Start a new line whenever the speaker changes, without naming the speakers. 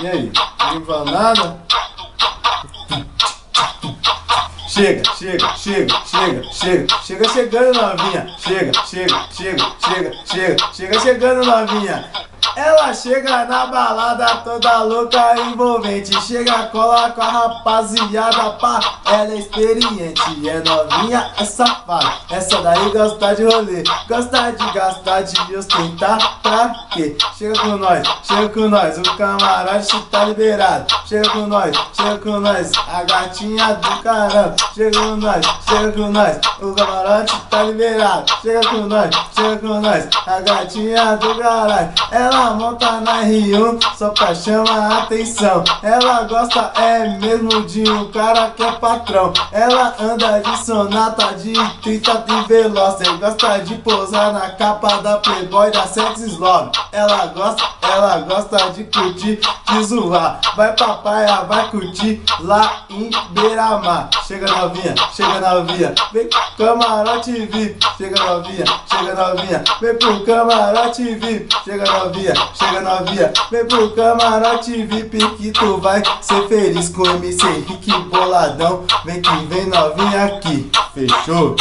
E aí? Não fala nada? Chega, chega, chega, chega, chega, chega chegando novinha. Chega, chega, chega, chega, chega, chega chegando novinha. Ela chega na balada toda louca, envolvente. Chega, cola com a rapaziada, pá. Ela é experiente, é novinha, é safada. Essa daí gosta de rolê, gosta de gastar, de ostentar, pra quê? Chega com nós, o camarote tá liberado. Chega com nós, a gatinha do caramba. Chega com nós, o camarote tá liberado. Chega com nós, a gatinha do caralho. Ela monta na R1 só pra chamar a atenção. Ela gosta mesmo de um cara que é patrão. Ela anda de sonata, de 30 e veloz. Gosta de posar na capa da Playboy, da Sex Love. Ela gosta de curtir, de zoar. Vai pra praia, vai curtir lá em Beira-Mar. Chega novinha, vem pro camarote VIP. Chega novinha, vem pro camarote VIP. Chega novinha, vem pro camarote VIP que tu vai ser feliz com MC Henrique Boladão. Vem que vem novinha aqui, fechou?